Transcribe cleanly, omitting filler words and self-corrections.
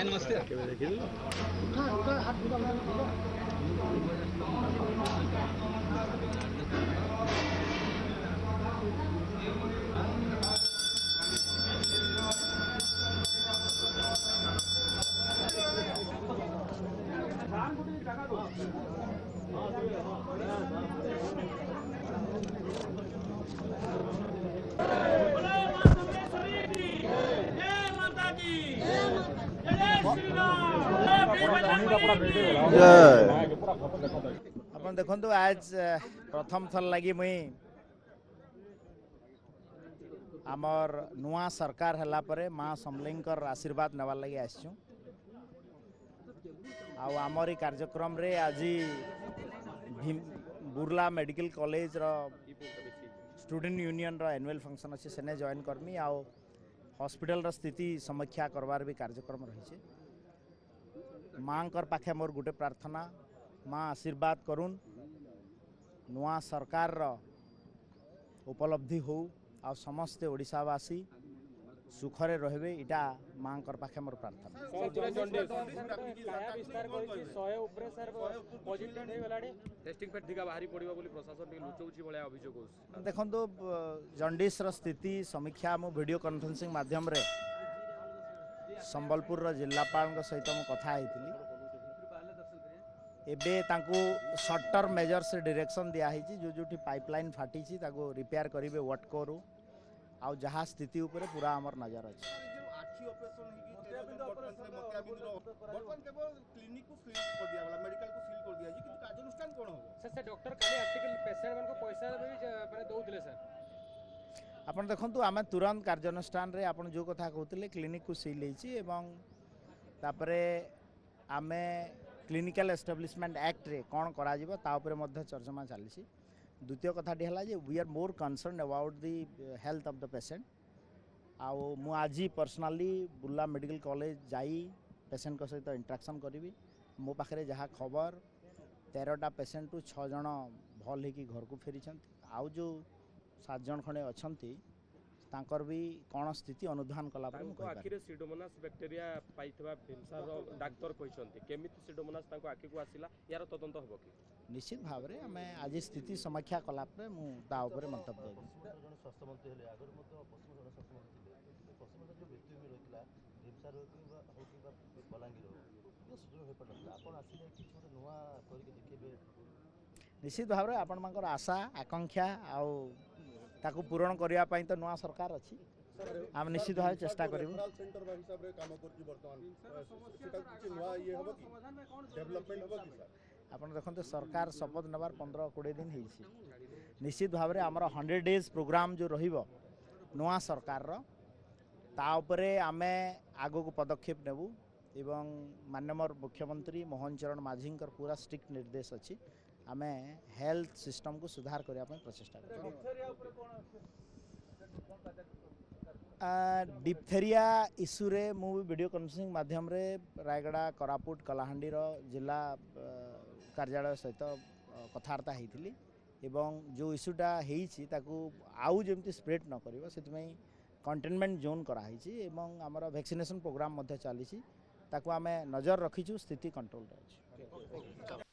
नमस्ते। आप देखु आज प्रथम थर लगी मुई आमर नुआ सरकार हला परे माँ समलेंकर आशीर्वाद नेवार लगी आसचु आमर कार्यक्रम रे आज बुर्ला मेडिकल कॉलेज रो स्टूडेंट यूनियन रो एनुअल फंक्शन अच्छे सेने जॉइन करमी आउ हॉस्पिटल रो स्थिति समीक्षा करवार भी कार्यक्रम रही माँ पाखे मोर गोटे प्रार्थना माँ आशीर्वाद करुन नुआ सरकार रो उपलब्धि हो आ समस्ते ओडिशावासी सुखरे रहे इटा माँ पाखे मोर प्रार्थना। देखो जंडिस रो स्थिति समीक्षा मु वीडियो कॉन्फ्रेंसिंग माध्यम रे संबलपुर जिलापाल सहित मु कथा होती एबे तांको शॉर्ट टर्म मेजर्स डायरेक्शन दिया जो जो पाइपलाइन फाटी रिपेयर करेंगे व्हाट करू आउ जहाँ स्थिति उपरे पूरा आमर नजर अच्छे आपन देखंतु आमे तुरंत कार्यानुष्ठान रे आपन जो कथा कहते क्लिनिक को सील तापरे आमे क्लिनिकल एस्टाब्लिशमेंट एक्ट रे कौन करा जिवो ता उपरे मध्य चर्चा चली। द्वितीय कथाटी है जे we are more concern about the health of the patient आउ मु आज पर्सनाली बुर्ला मेडिकल कॉलेज जाई पेशेंट को सहित इंटरेक्शन करी मो पाखे जहाँ खबर 13टा पेशेंट रु 6 जन भल होगी घर को फेरी आउ जो 7 जन खंडे अच्छी तांकर भी कौन स्थिति अनुधान कला आखिरे सिडोमोनास बैक्टीरिया पाइथबा भिमसार डाक्टर कहते केमिति सिडोमोनास तांको आखि को आसिला यार तदंत हबो कि निश्चित भाव में आम आज स्थिति समीक्षा कला मुझे मंतव्य देवी स्वास्थ्य मंत्री हेले आगर पश्चिम स्वास्थ्य मंत्री पश्चिम जो व्यक्ति भी रही भिमसार हो बलांगीर सुযোগ हो पार आप आसिले कि नुआ करके देखिए निश्चित भाव में आपण मानकर आशा आकांक्षा आउ ताकू पूरण करने तो नुआ सरकार अच्छी आम निश्चित भाव चेष्टा करूँ आप देखते सरकार शपथ नबार 15-20 दिन हो निश्चित भाव में आमर 100 डेज प्रोग्राम जो रहिबो नुआ सरकार रो ता उपरे आमे आगो को पदक्षेप नेबू एवं माननीय मुख्यमंत्री मोहन चरण माझी पूरा स्ट्रिक्ट निर्देश अच्छी आमे हेल्थ सिस्टम को सुधार करने प्रचेषा डिप्थेरिया इश्यू रे मु वीडियो कॉन्फ्रेंसिंग माध्यम रे रायगड़ा कोरापुट कलाहांडी जिला कार्यालय सहित कथबार्ता होती एवं जो इश्यूटा होती आउ जमती स्प्रेड न करिवो सेतिमै कंटेनमेंट जोन कराई एवं आमर वैक्सीनेशन प्रोग्राम चली ताकू आमे नजर रखीचु स्थिति कंट्रोल रे अछि।